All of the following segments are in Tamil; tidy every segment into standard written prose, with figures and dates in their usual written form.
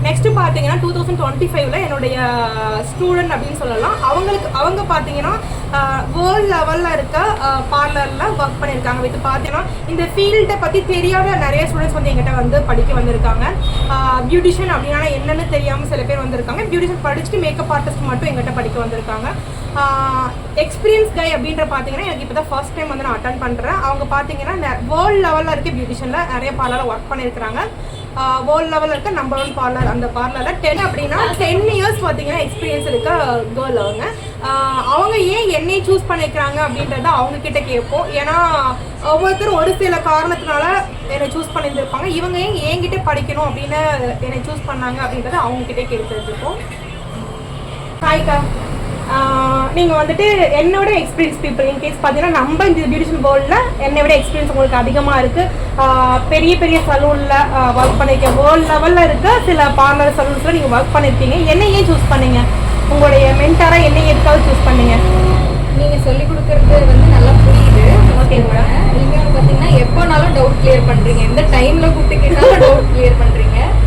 நெக்ஸ்ட் பார்த்தீங்கன்னா 2025 என்னுடைய ஸ்டூடெண்ட் அப்படின்னு சொல்லலாம். அவங்க பார்த்தீங்கன்னா வேர்ல்ட் லெவலில் இருக்க பார்லரில் ஒர்க் பண்ணியிருக்காங்க. வித் பார்த்தீங்கன்னா இந்த ஃபீல்டை பற்றி தெரியாத நிறைய ஸ்டூடெண்ட்ஸ் வந்து எங்கிட்ட வந்து படிக்க வந்திருக்காங்க. பியூட்டிஷியன் அப்படின்னா என்னென்னு தெரியாமல் சில பேர் வந்திருக்காங்க. பியூட்டிஷியன் படிச்சுட்டு மேக்கப் ஆர்டிஸ்ட் மட்டும் எங்கிட்ட படிக்க வந்திருக்காங்க. எக்ஸ்பீரியன்ஸ் கை அப்படின்ற பார்த்தீங்கன்னா எனக்கு இப்போ தான் ஃபர்ஸ்ட் டைம் வந்து நான் அட்டன் பண்ணுறேன். அவங்க பார்த்தீங்கன்னா வேர்ல்ட் லெவலில் இருக்க பியூட்டிஷியனில் நிறைய பார்லரில் ஒர்க் பண்ணியிருக்கிறாங்க. வேர்ல்ட் லெவலில் இருக்க நம்பர் 1 பார்லர். அந்த பார்லரில் 10 அப்படின்னா 10 இயர்ஸ் பார்த்தீங்கன்னா எக்ஸ்பீரியன்ஸ் இருக்க கேர்ள் அவங்க ஏன் என்னை சூஸ் பண்ணிக்கிறாங்க அப்படின்றத அவங்கக்கிட்ட கேட்போம். ஏன்னா ஒவ்வொருத்தரும் ஒரு சில காரணத்தினால என்னை சூஸ் பண்ணியிருந்திருப்பாங்க. இவங்க ஏன் என்கிட்ட படிக்கணும் அப்படின்னு என்னை சூஸ் பண்ணாங்க அப்படின்றத அவங்கக்கிட்டே கேட்டு தெரிஞ்சுப்போம். ஹாய்க்கா, நீங்கள் வந்துட்டு என்னோட எக்ஸ்பீரியன்ஸ் பீப்புள் இன்கேஸ் பார்த்தீங்கன்னா நம்ம இந்த பியூட்டிஷியன் வேர்ல்டில் என்னை விட எக்ஸ்பீரியன்ஸ் உங்களுக்கு அதிகமாக இருக்குது. பெரிய பெரிய சலூனில் ஒர்க் பண்ணியிருக்க வேர்ல்ட் லெவலில் இருக்க சில பார்லர் சலூன்ஸில் நீங்கள் ஒர்க் பண்ணியிருக்கீங்க. என்ன ஏன் சூஸ் பண்ணீங்க? உங்களுடைய மென்டாராக என்ன எதுக்காக சூஸ் பண்ணீங்க? நீங்கள் சொல்லிக் கொடுக்குறது வந்து நல்லா புரியுது. ஓகேங்களா? நீங்கள் வந்து பார்த்தீங்கன்னா எப்போனாலும் டவுட் கிளியர் பண்ணுறீங்க. எந்த டைமில் கூப்பிட்டு கேட்டாலும் டவுட் கிளியர் பண்ணுறீங்க.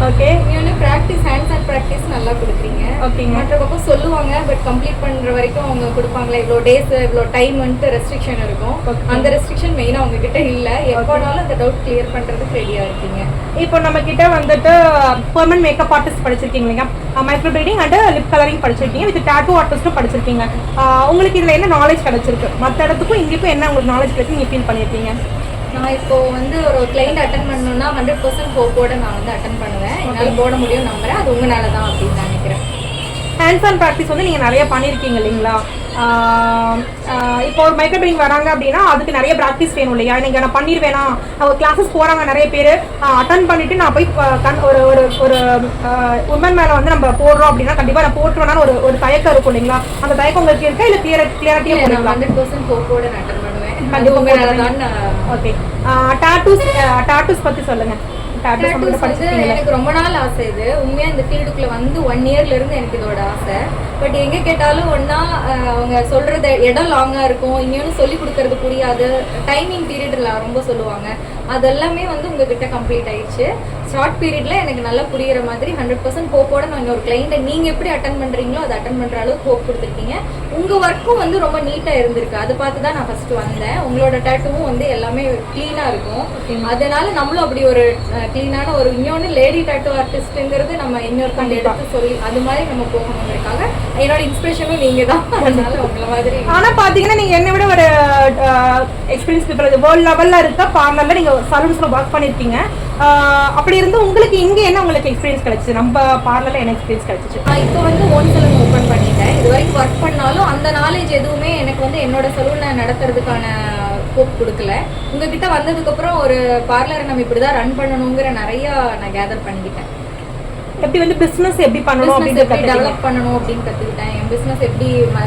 ஓகே. நீங்கள் வந்து ப்ராக்டிஸ் ஹேண்ட்ஸ் அண்ட் ப்ராக்டிஸ் நல்லா கொடுக்குறீங்க. ஓகேங்க. மற்ற பக்கம் சொல்லுவாங்க, பட் கம்ப்ளீட் பண்ணுற வரைக்கும் அவங்க கொடுப்பாங்களே இவ்வளோ டேஸ் இவ்வளோ டைம்ன்ட்டு ரெஸ்ட்ரிக்ஷன் இருக்கும். அந்த ரெஸ்ட்ரிக்ஷன் மெயினாக உங்ககிட்ட இல்லை. எப்போனாலும் அந்த டவுட் கிளியர் பண்ணுறதுக்கு ரெடியாக இருக்கீங்க. இப்போ நம்ம கிட்ட வந்துட்டு பெர்மனன்ட் மேக்கப் ஆர்டிஸ்ட் படிச்சிருக்கீங்க இல்லைங்க, micro plating and lip colouring படிச்சிருக்கீங்க, வித் டாட்டூ ஆர்டிஸ்ட்டும் படிச்சிருக்கீங்க. உங்களுக்கு இதில் என்ன நாலேஜ் கிடைச்சிருக்கு? மற்ற இடத்துக்கும் இங்கேக்கும் என்ன உங்களுக்கு நாலேஜ் கிடைச்சி நீங்கள் ஃபீல் பண்ணியிருக்கீங்க? நான் இப்போ வந்து ஒரு கிளைண்ட் அட்டன் பண்ணணும்னா 100% ஹோப்போட நான் வந்து அட்டன் பண்ணுவேன். என்னால் போட முடியும் நம்புறேன். அது உங்களால தான் அப்படின்னு நினைக்கிறேன். ஹேண்ட்ஸ் ஆன் ப்ராக்டிஸ் வந்து நீங்கள் நிறைய பண்ணியிருக்கீங்க இல்லைங்களா? இப்போ ஒரு மைக்ரோ பிளேடிங் வராங்க அப்படின்னா அதுக்கு நிறைய ப்ராக்டிஸ் வேணும் இல்லையா? நீங்கள் நான் பண்ணிடுவேனா, அவங்க கிளாஸஸ் போகிறாங்க நிறைய பேர், அட்டன் பண்ணிவிட்டு நான் போய் ஒரு ஒரு ஒரு உமன் மேலே வந்து நம்ம போடுறோம் அப்படின்னா கண்டிப்பாக நான் போட்டுருவேனான்னு ஒரு தயக்கம் இருக்கும் இல்லைங்களா? அந்த தயக்கம் உங்களுக்கு இருக்கா இல்லை கிளியரிட்டியாக போடுங்களா? 100% ஹோப்போட நான் அட்டன் பண்ணுவேன். ஓகே. டாட்டூஸ் பற்றி சொல்லுங்கள். எனக்கு ரொம்ப நாள் ஆசை. இது உண்மையா இந்த ஃபீல்டுக்குள்ள வந்து 1 இயர்ல இருந்து எனக்கு இதோட ஆசை. பட் எங்க கேட்டாலும் ஒன்னா அவங்க சொல்றது இடம் லாங்கா இருக்கும், இன்னொன்னு சொல்லி கொடுக்கறது புரியாது, டைமிங் பீரியட்ல ரொம்ப சொல்லுவாங்க. அதெல்லாமே வந்து உங்ககிட்ட கம்ப்ளீட் ஆயிடுச்சு. ஷார்ட் பீரியட்ல எனக்கு நல்லா புரியுற மாதிரி 100% ஹோப்போட நாங்கள் ஒரு கிளைண்ட்டை நீங்க எப்படி அட்டன் பண்றீங்களோ அதை அட்டன் பண்ற அளவுக்கு ஹோப் கொடுத்துருக்கீங்க. உங்க ஒர்க்கும் வந்து ரொம்ப நீட்டா இருந்திருக்கு. அதை பார்த்து தான் நான் ஃபர்ஸ்ட் வந்தேன். உங்களோட டேட்டூவும் வந்து எல்லாமே கிளீனா இருக்கும். அதனால நம்மளும் அப்படி ஒரு கிளீனான ஒரு இன்னொன்று லேடி டேட்டூ ஆர்டிஸ்ட்ங்கிறது நம்ம இன்னொருத்தவங்க எடுத்து சொல்லி அது மாதிரி நம்ம போகணுங்கிறதுக்காக என்னோட இன்ஸ்பிரேஷனும் நீங்க தான். அதனால உங்களை மாதிரி. ஆனா பாத்தீங்கன்னா நீங்க என்னை விட ஒரு எக்ஸ்பீரியன்ஸ் பீப்புள் வேர்ல்ட் லெவல்ல இருக்க பார்லர்ல நீங்க சலூன்ஸ்ல ஒர்க் பண்ணிருக்கீங்க. அப்படி இருந்து உங்களுக்கு இங்க என்ன உங்களுக்கு எக்ஸ்பீரியன்ஸ் கிடைச்சு? நம்ம பார்லர்ல என்ன எக்ஸ்பீரியன்ஸ் கிடைச்சிச்சு? இப்போ வந்து ஓன் சலூன் ஓப்பன் பண்ணிட்டேன். இது வரைக்கும் ஒர்க் பண்ணாலும் அந்த நாலேஜ் எதுவுமே எனக்கு வந்து என்னோட சலூனை நடத்துறதுக்கான ஹோப் கொடுக்கல. உங்ககிட்ட வந்ததுக்கப்புறம் ஒரு பார்லரை நம்ம இப்படி தான் ரன் பண்ணணுங்கிற நிறைய நான் கேதர் பண்ணிக்கிட்டேன். எப்படி வந்து பிசினஸ் எப்படி பண்ணணும் அப்படின்னு டெவலப் பண்ணணும் அப்படின்னு கத்துக்கிட்டேன். என் பிசினஸ் எப்படி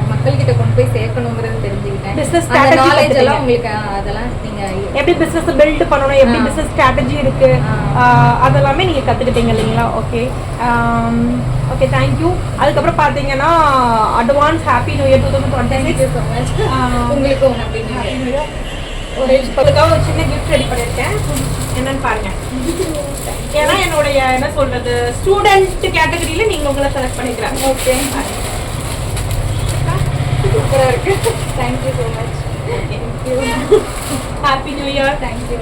மக்கள்கிட்ட கொண்டு போய் சேர்க்கணுங்கிறது தெரிஞ்சுக்கிட்டேன். பிசினஸ் நாலேஜ் எல்லாம் உங்களுக்கு அதெல்லாம் நீங்க எப்படி பிசினஸ் பில்ட் பண்ணணும், எப்படி பிசினஸ் ஸ்ட்ராட்டஜி இருக்கு, அதெல்லாமே நீங்க கத்துக்கிட்டீங்க இல்லைங்களா? Okay okay, thank you. அதுக்கப்புறம் பார்த்தீங்கன்னா அட்வான்ஸ் ஹாப்பி நியூ இயர் 2026. உங்களுக்கும் ஹாப்பி நியூ இயர். ஒரு சின்ன கிஃப்ட் ரெடி பண்ணியிருக்கேன். என்னன்னு பாருங்க. ஏன்னா என்னுடைய என்ன சொல்றது ஸ்டூடெண்ட் கேட்டகரியில நீங்க உங்களை செலக்ட் பண்ணிக்கிறேன். ஓகே, சூப்பரா இருக்கு. Thank you so much. Happy new year. Thank you.